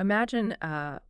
Imagine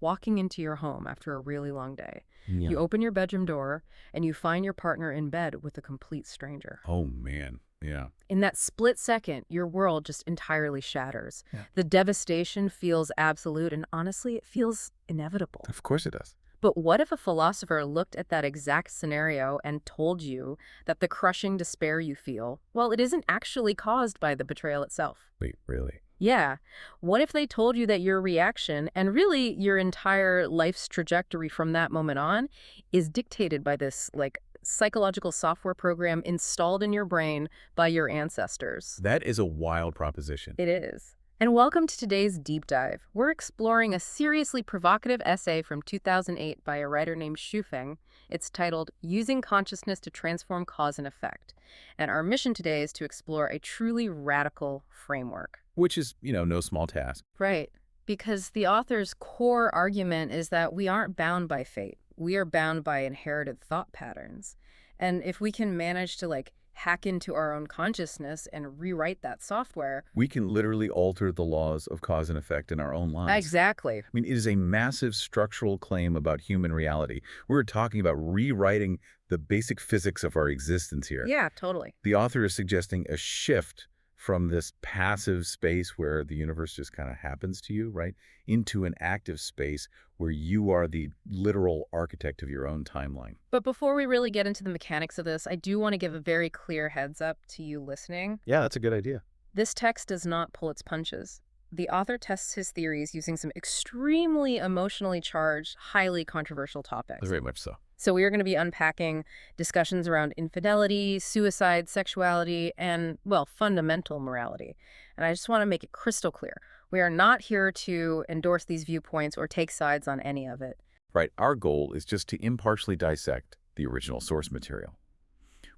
walking into your home after a really long day. Yeah. You open your bedroom door and you find your partner in bed with a complete stranger. Oh, man. Yeah. In that split second, your world just entirely shatters. Yeah. The devastation feels absolute, and honestly, it feels inevitable. Of course it does. But what if a philosopher looked at that exact scenario and told you that the crushing despair you feel, well, it isn't actually caused by the betrayal itself? Wait, really? Yeah. What if they told you that your reaction, and really your entire life's trajectory from that moment on, is dictated by this, like, psychological software program installed in your brain by your ancestors? That is a wild proposition. It is. And welcome to today's deep dive. We're exploring a seriously provocative essay from 2008 by a writer named Xu Feng. It's titled Using Consciousness to Transform Cause and Effect. And our mission today is to explore a truly radical framework. Which is, no small task. Right. Because the author's core argument is that we aren't bound by fate. We are bound by inherited thought patterns. And if we can manage to, hack into our own consciousness and rewrite that software. We can literally alter the laws of cause and effect in our own lives. Exactly. I mean, it is a massive structural claim about human reality. We're talking about rewriting the basic physics of our existence here. Yeah, totally. The author is suggesting a shift from this passive space where the universe just kind of happens to you, right, into an active space where you are the literal architect of your own timeline. But before we really get into the mechanics of this, I do want to give a very clear heads up to you listening. Yeah, that's a good idea. This text does not pull its punches. The author tests his theories using some extremely emotionally charged, highly controversial topics. Very much so. So we are going to be unpacking discussions around infidelity, suicide, sexuality, and, well, fundamental morality. And I just want to make it crystal clear. We are not here to endorse these viewpoints or take sides on any of it. Right. Our goal is just to impartially dissect the original source material.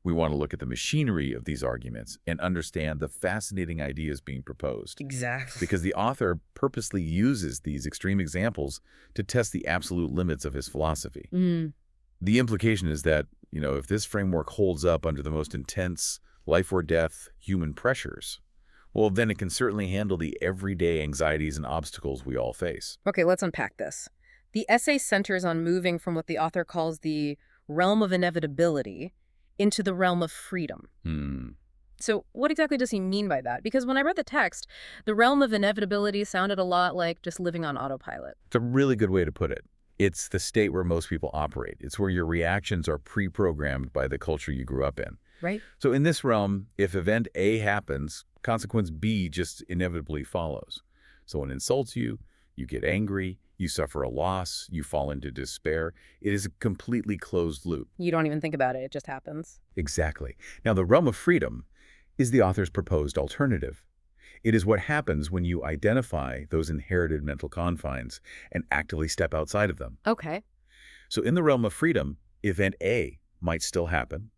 We want to look at the machinery of these arguments and understand the fascinating ideas being proposed. Exactly. Because the author purposely uses these extreme examples to test the absolute limits of his philosophy. The implication is that, if this framework holds up under the most intense life or death human pressures, well, then it can certainly handle the everyday anxieties and obstacles we all face. Okay, let's unpack this. The essay centers on moving from what the author calls the realm of inevitability into the realm of freedom. So what exactly does he mean by that? Because when I read the text, the realm of inevitability sounded a lot like just living on autopilot. It's a really good way to put it. It's the state where most people operate. It's where your reactions are pre-programmed by the culture you grew up in. Right. So in this realm, if event A happens, consequence B just inevitably follows. Someone insults you, you get angry, you suffer a loss, you fall into despair. It is a completely closed loop. You don't even think about it. It just happens. Exactly. Now, the realm of freedom is the author's proposed alternative. It is what happens when you identify those inherited mental confines and actively step outside of them. Okay. So in the realm of freedom, event A might still happen,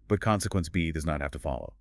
but consequence B does not have to follow.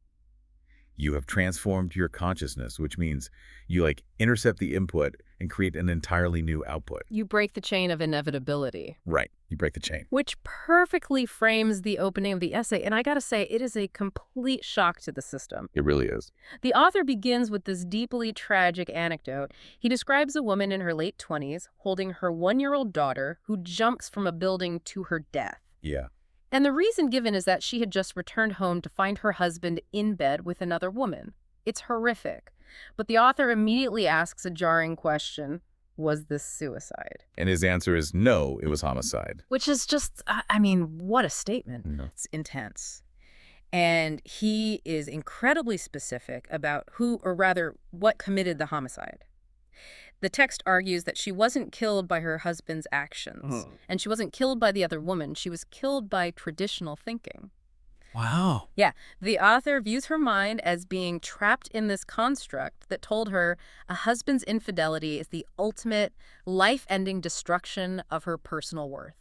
You have transformed your consciousness, which means you intercept the input and create an entirely new output. You break the chain of inevitability. Right. You break the chain. Which perfectly frames the opening of the essay. And I gotta say, it is a complete shock to the system. It really is. The author begins with this deeply tragic anecdote. He describes a woman in her late 20s holding her 1-year-old daughter who jumps from a building to her death. Yeah. And the reason given is that she had just returned home to find her husband in bed with another woman. It's horrific. But the author immediately asks a jarring question. Was this suicide? And his answer is no, it was homicide. Which is just, what a statement. No. It's intense. And he is incredibly specific about who, or rather, what committed the homicide. The text argues that she wasn't killed by her husband's actions, and she wasn't killed by the other woman. She was killed by traditional thinking. Wow. Yeah, the author views her mind as being trapped in this construct that told her a husband's infidelity is the ultimate life-ending destruction of her personal worth.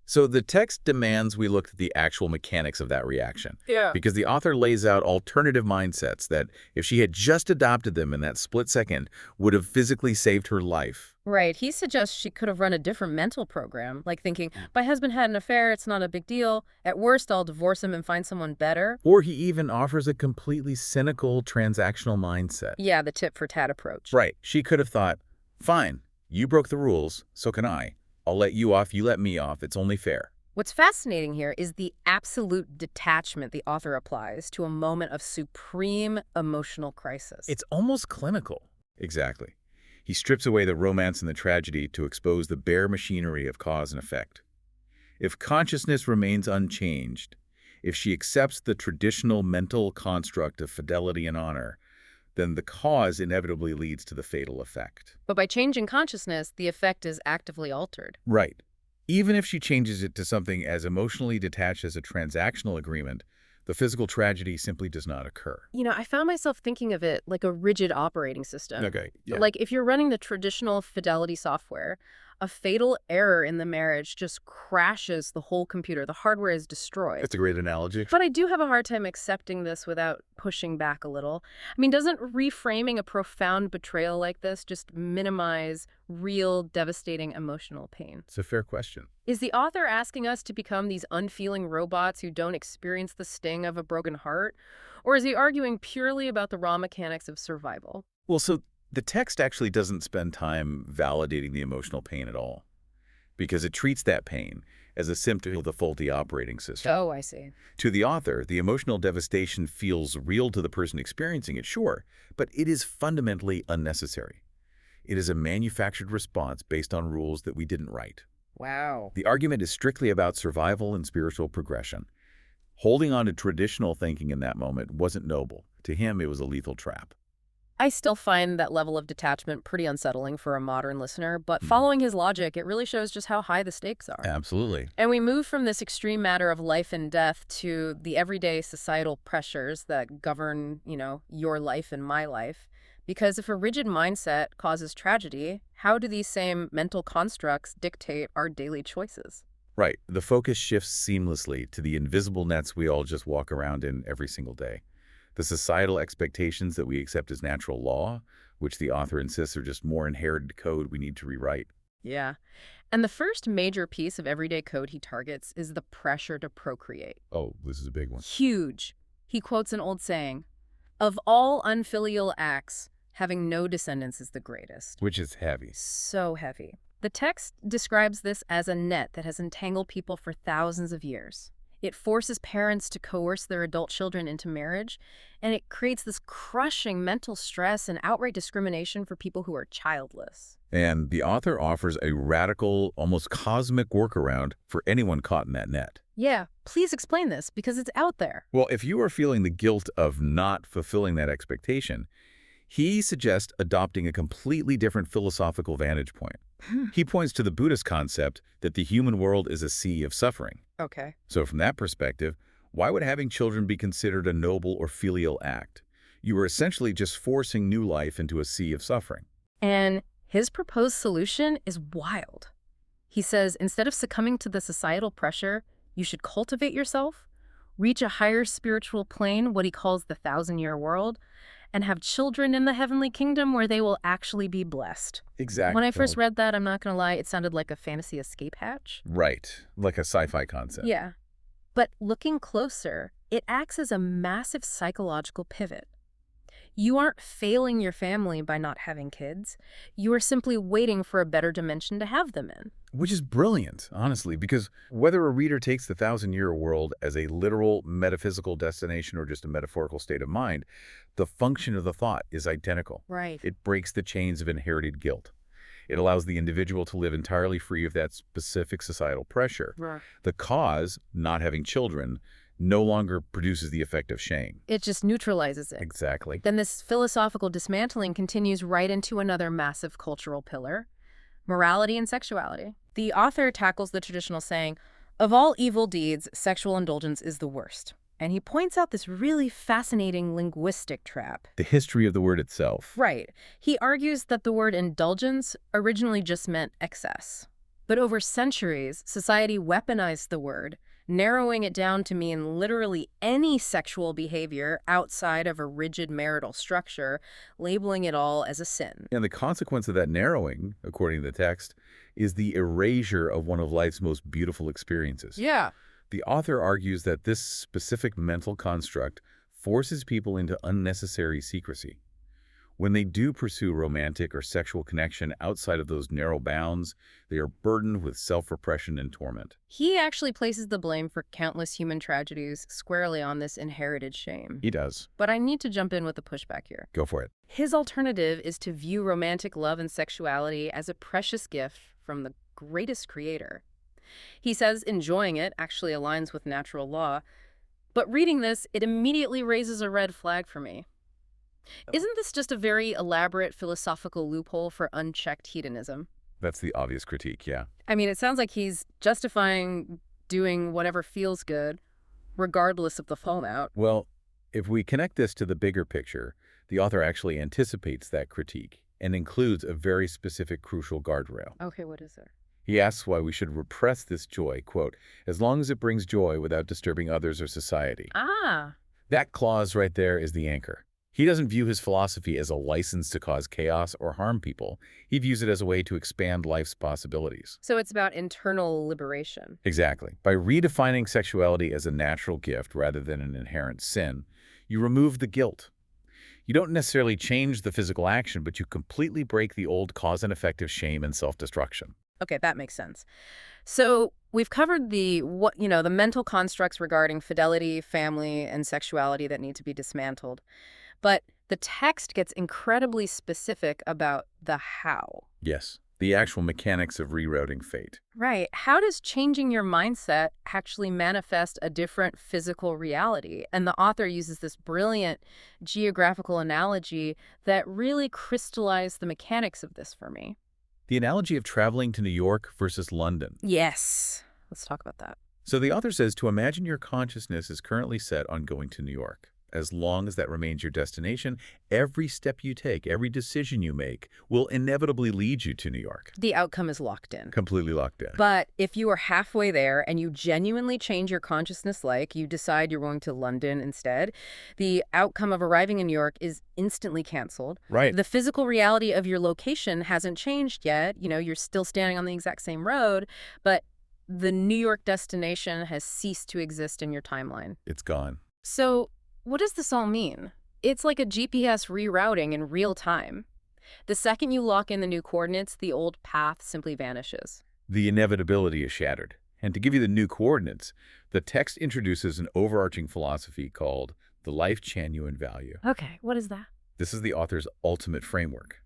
So the text demands we look at the actual mechanics of that reaction. Yeah. Because the author lays out alternative mindsets that, if she had just adopted them in that split second, would have physically saved her life. Right. He suggests she could have run a different mental program, like thinking, my husband had an affair, it's not a big deal. At worst, I'll divorce him and find someone better. Or he even offers a completely cynical transactional mindset. Yeah, the tit-for-tat approach. Right. She could have thought, fine, You broke the rules, so can I. I'll let you off, you let me off. It's only fair. What's fascinating here is the absolute detachment the author applies to a moment of supreme emotional crisis. It's almost clinical. Exactly. He strips away the romance and the tragedy to expose the bare machinery of cause and effect. If consciousness remains unchanged, if she accepts the traditional mental construct of fidelity and honor, then the cause inevitably leads to the fatal effect. But by changing consciousness, the effect is actively altered. Right. Even if she changes it to something as emotionally detached as a transactional agreement, the physical tragedy simply does not occur. I found myself thinking of it like a rigid operating system. Okay, yeah. Like if you're running the traditional fidelity software, a fatal error in the marriage just crashes the whole computer. The hardware is destroyed. That's a great analogy. But I do have a hard time accepting this without pushing back a little. I mean, doesn't reframing a profound betrayal like this just minimize real, devastating emotional pain? It's a fair question. Is the author asking us to become these unfeeling robots who don't experience the sting of a broken heart? Or is he arguing purely about the raw mechanics of survival? Well, so the text actually doesn't spend time validating the emotional pain at all, because it treats that pain as a symptom of the faulty operating system. Oh, I see. To the author, the emotional devastation feels real to the person experiencing it, sure, but it is fundamentally unnecessary. It is a manufactured response based on rules that we didn't write. Wow. The argument is strictly about survival and spiritual progression. Holding on to traditional thinking in that moment wasn't noble. To him, it was a lethal trap. I still find that level of detachment pretty unsettling for a modern listener, but following his logic, it really shows just how high the stakes are. Absolutely. And we move from this extreme matter of life and death to the everyday societal pressures that govern, your life and my life. Because if a rigid mindset causes tragedy, how do these same mental constructs dictate our daily choices? Right. The focus shifts seamlessly to the invisible nets we all just walk around in every single day. The societal expectations that we accept as natural law, which the author insists are just more inherited code we need to rewrite. Yeah. And the first major piece of everyday code he targets is the pressure to procreate. Oh, this is a big one. Huge. He quotes an old saying, "Of all unfilial acts, having no descendants is the greatest." Which is heavy. So heavy. The text describes this as a net that has entangled people for thousands of years. It forces parents to coerce their adult children into marriage, and it creates this crushing mental stress and outright discrimination for people who are childless. And the author offers a radical, almost cosmic workaround for anyone caught in that net. Yeah, please explain this, because it's out there. Well, if you are feeling the guilt of not fulfilling that expectation, he suggests adopting a completely different philosophical vantage point. He points to the Buddhist concept that the human world is a sea of suffering. Okay. So from that perspective, why would having children be considered a noble or filial act? You are essentially just forcing new life into a sea of suffering. And his proposed solution is wild. He says instead of succumbing to the societal pressure, you should cultivate yourself, reach a higher spiritual plane, what he calls the 1,000-year world, and have children in the heavenly kingdom where they will actually be blessed. Exactly. When I first read that, I'm not going to lie, it sounded like a fantasy escape hatch. Right, like a sci-fi concept. Yeah. But looking closer, it acts as a massive psychological pivot. You aren't failing your family by not having kids. You are simply waiting for a better dimension to have them in. Which is brilliant, honestly, because whether a reader takes the 1,000-year world as a literal metaphysical destination or just a metaphorical state of mind, the function of the thought is identical. Right. It breaks the chains of inherited guilt. It allows the individual to live entirely free of that specific societal pressure. Right. The cause, not having children, no longer produces the effect of shame. It just neutralizes it. Exactly. Then this philosophical dismantling continues right into another massive cultural pillar, morality and sexuality. The author tackles the traditional saying, "Of all evil deeds, sexual indulgence is the worst." And he points out this really fascinating linguistic trap. The history of the word itself. Right. He argues that the word indulgence originally just meant excess. But over centuries, society weaponized the word, narrowing it down to mean literally any sexual behavior outside of a rigid marital structure, labeling it all as a sin. And the consequence of that narrowing, according to the text, is the erasure of one of life's most beautiful experiences. Yeah. The author argues that this specific mental construct forces people into unnecessary secrecy. When they do pursue romantic or sexual connection outside of those narrow bounds, they are burdened with self-repression and torment. He actually places the blame for countless human tragedies squarely on this inherited shame. He does. But I need to jump in with a pushback here. Go for it. His alternative is to view romantic love and sexuality as a precious gift from the greatest creator. He says enjoying it actually aligns with natural law, but reading this, it immediately raises a red flag for me. Isn't this just a very elaborate philosophical loophole for unchecked hedonism? That's the obvious critique, yeah. I mean, it sounds like he's justifying doing whatever feels good, regardless of the fallout. Well, if we connect this to the bigger picture, the author actually anticipates that critique and includes a very specific crucial guardrail. Okay, what is it? He asks why we should repress this joy, quote, as long as it brings joy without disturbing others or society. Ah, That clause right there is the anchor. He doesn't view his philosophy as a license to cause chaos or harm people. He views it as a way to expand life's possibilities. so it's about internal liberation. Exactly. By redefining sexuality as a natural gift rather than an inherent sin, you remove the guilt. You don't necessarily change the physical action, but you completely break the old cause and effect of shame and self-destruction. Okay, that makes sense. So we've covered the mental constructs regarding fidelity, family, and sexuality that need to be dismantled. But the text gets incredibly specific about the how. Yes, the actual mechanics of rerouting fate. Right. How does changing your mindset actually manifest a different physical reality? And the author uses this brilliant geographical analogy that really crystallized the mechanics of this for me. The analogy of traveling to New York versus London. Yes. Let's talk about that. So the author says to imagine your consciousness is currently set on going to New York. As long as that remains your destination, every step you take, every decision you make will inevitably lead you to New York. The outcome is locked in. Completely locked in. But if you are halfway there and you genuinely change your consciousness, like you decide you're going to London instead, the outcome of arriving in New York is instantly canceled. Right. The physical reality of your location hasn't changed yet. You know, you're still standing on the exact same road, but the New York destination has ceased to exist in your timeline. It's gone. So what does this all mean? It's like a GPS rerouting in real time. The second you lock in the new coordinates, the old path simply vanishes. The inevitability is shattered. And to give you the new coordinates, the text introduces an overarching philosophy called the Lifechanyuan value. Okay, what is that? This is the author's ultimate framework.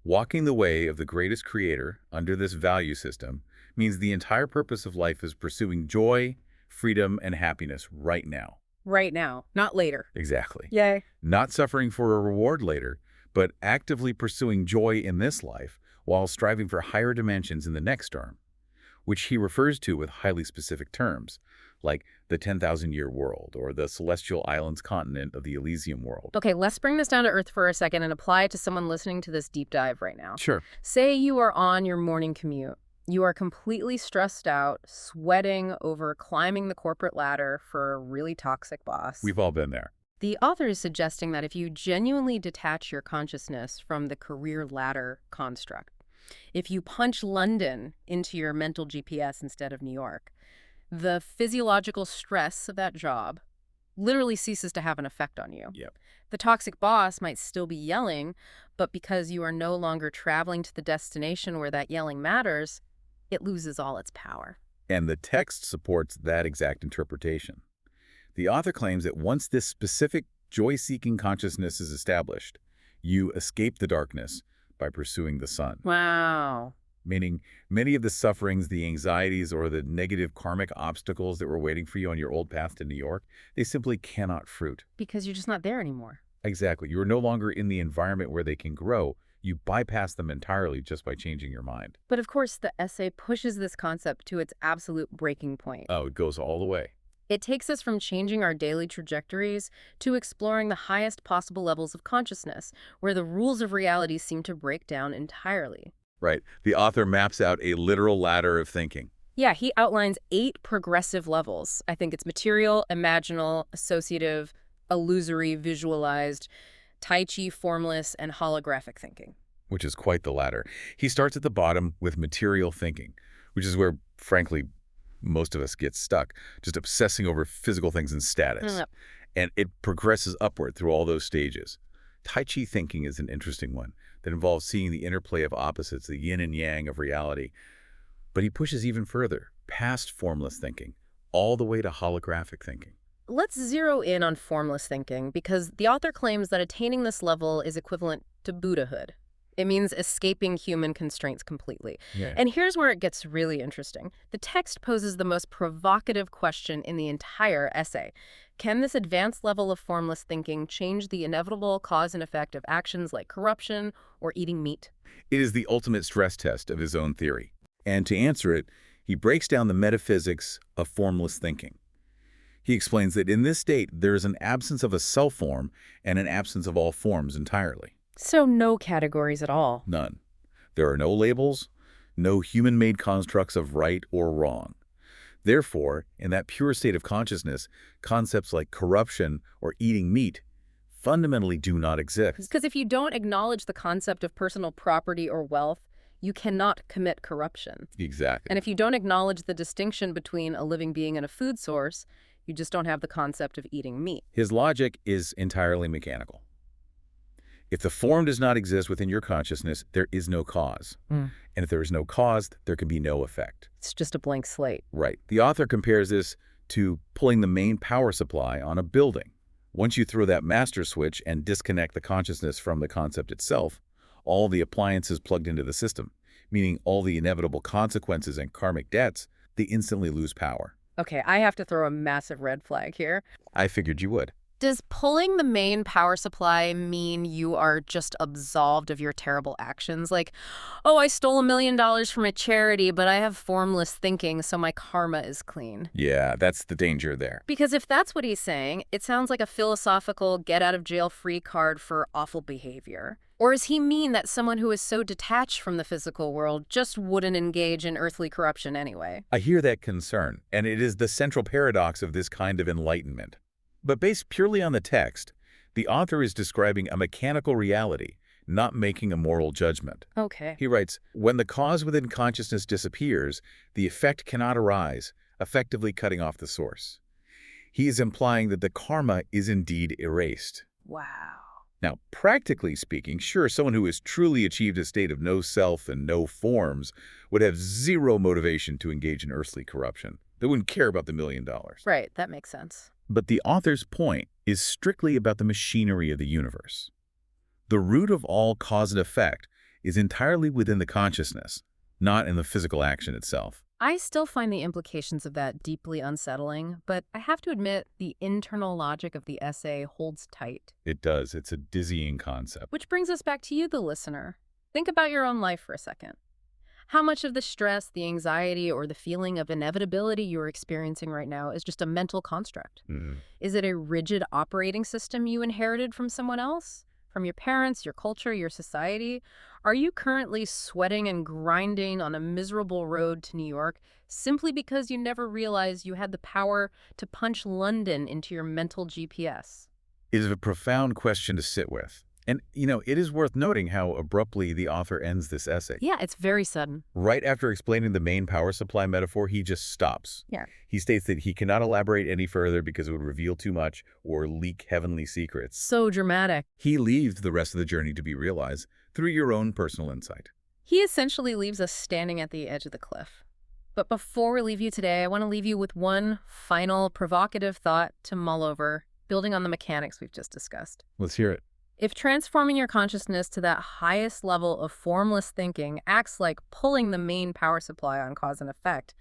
Walking the way of the greatest creator under this value system means the entire purpose of life is pursuing joy, freedom, and happiness right now. Right now, not later. Exactly. Yay. Not suffering for a reward later, but actively pursuing joy in this life while striving for higher dimensions in the next term, which he refers to with highly specific terms, like the 10,000-year world or the celestial islands continent of the Elysium world. Okay, let's bring this down to earth for a second and apply it to someone listening to this deep dive right now. Sure. Say you are on your morning commute. You are completely stressed out, sweating over climbing the corporate ladder for a really toxic boss. We've all been there. The author is suggesting that if you genuinely detach your consciousness from the career ladder construct, if you punch London into your mental GPS instead of New York, the physiological stress of that job literally ceases to have an effect on you. Yep. The toxic boss might still be yelling, but because you are no longer traveling to the destination where that yelling matters, it loses all its power. And the text supports that exact interpretation. The author claims that once this specific joy-seeking consciousness is established, you escape the darkness by pursuing the sun. Wow. Meaning many of the sufferings, the anxieties, or the negative karmic obstacles that were waiting for you on your old path to New York, they simply cannot fruit. Because you're just not there anymore. Exactly. You are no longer in the environment where they can grow. You bypass them entirely just by changing your mind. But of course, the essay pushes this concept to its absolute breaking point. Oh, it goes all the way. It takes us from changing our daily trajectories to exploring the highest possible levels of consciousness, where the rules of reality seem to break down entirely. Right. The author maps out a literal ladder of thinking. Yeah, he outlines 8 progressive levels. I think it's material, imaginal, associative, illusory, visualized, Tai Chi, formless, and holographic thinking. Which is quite the ladder. He starts at the bottom with material thinking, which is where, frankly, most of us get stuck, just obsessing over physical things and status. Yep. And it progresses upward through all those stages. Tai Chi thinking is an interesting one that involves seeing the interplay of opposites, the yin and yang of reality. But he pushes even further, past formless thinking, all the way to holographic thinking. Let's zero in on formless thinking because the author claims that attaining this level is equivalent to Buddhahood. It means escaping human constraints completely. Yeah. And here's where it gets really interesting. The text poses the most provocative question in the entire essay. Can this advanced level of formless thinking change the inevitable cause and effect of actions like corruption or eating meat? It is the ultimate stress test of his own theory. And to answer it, he breaks down the metaphysics of formless thinking. He explains that in this state, there is an absence of a self-form and an absence of all forms entirely. So no categories at all. None. There are no labels, no human-made constructs of right or wrong. Therefore, in that pure state of consciousness, concepts like corruption or eating meat fundamentally do not exist. Because if you don't acknowledge the concept of personal property or wealth, you cannot commit corruption. Exactly. And if you don't acknowledge the distinction between a living being and a food source, you just don't have the concept of eating meat. His logic is entirely mechanical. If the form does not exist within your consciousness, there is no cause. And if there is no cause, there can be no effect. It's just a blank slate. Right. The author compares this to pulling the main power supply on a building. Once you throw that master switch and disconnect the consciousness from the concept itself, all the appliances plugged into the system, meaning all the inevitable consequences and karmic debts, they instantly lose power. Okay, I have to throw a massive red flag here. I figured you would. Does pulling the main power supply mean you are just absolved of your terrible actions? Like, oh, I stole $1 million from a charity, but I have formless thinking, so my karma is clean. Yeah, that's the danger there. Because if that's what he's saying, it sounds like a philosophical get-out-of-jail-free card for awful behavior. Or does he mean that someone who is so detached from the physical world just wouldn't engage in earthly corruption anyway? I hear that concern, and it is the central paradox of this kind of enlightenment. But based purely on the text, the author is describing a mechanical reality, not making a moral judgment. Okay. He writes, when the cause within consciousness disappears, the effect cannot arise, effectively cutting off the source. He is implying that the karma is indeed erased. Wow. Now, practically speaking, sure, someone who has truly achieved a state of no self and no forms would have zero motivation to engage in earthly corruption. They wouldn't care about the $1 million. Right, that makes sense. But the author's point is strictly about the machinery of the universe. The root of all cause and effect is entirely within the consciousness, not in the physical action itself. I still find the implications of that deeply unsettling, but I have to admit the internal logic of the essay holds tight. It does. It's a dizzying concept. Which brings us back to you, the listener. Think about your own life for a second. How much of the stress, the anxiety, or the feeling of inevitability you're experiencing right now is just a mental construct? Is it a rigid operating system you inherited from someone else? From your parents, your culture, your society? Are you currently sweating and grinding on a miserable road to New York simply because you never realized you had the power to punch London into your mental GPS? It is a profound question to sit with. And, it is worth noting how abruptly the author ends this essay. Yeah, it's very sudden. Right after explaining the main power supply metaphor, he just stops. Yeah. He states that he cannot elaborate any further because it would reveal too much or leak heavenly secrets. So dramatic. He leaves the rest of the journey to be realized through your own personal insight. He essentially leaves us standing at the edge of the cliff. But before we leave you today, I want to leave you with one final provocative thought to mull over, building on the mechanics we've just discussed. Let's hear it. If transforming your consciousness to that highest level of formless thinking acts like pulling the main power supply on cause and effect,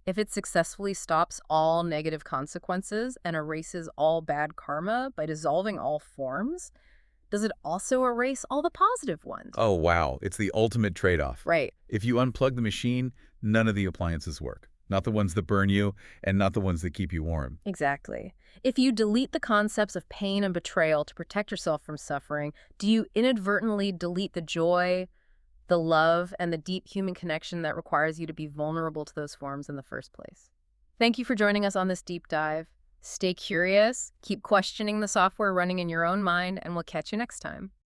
if it successfully stops all negative consequences and erases all bad karma by dissolving all forms, does it also erase all the positive ones? Oh, wow. It's the ultimate trade-off. Right. If you unplug the machine, none of the appliances work. Not the ones that burn you, and not the ones that keep you warm. Exactly. If you delete the concepts of pain and betrayal to protect yourself from suffering, do you inadvertently delete the joy, the love, and the deep human connection that requires you to be vulnerable to those forms in the first place? Thank you for joining us on this deep dive. Stay curious, keep questioning the software running in your own mind, and we'll catch you next time.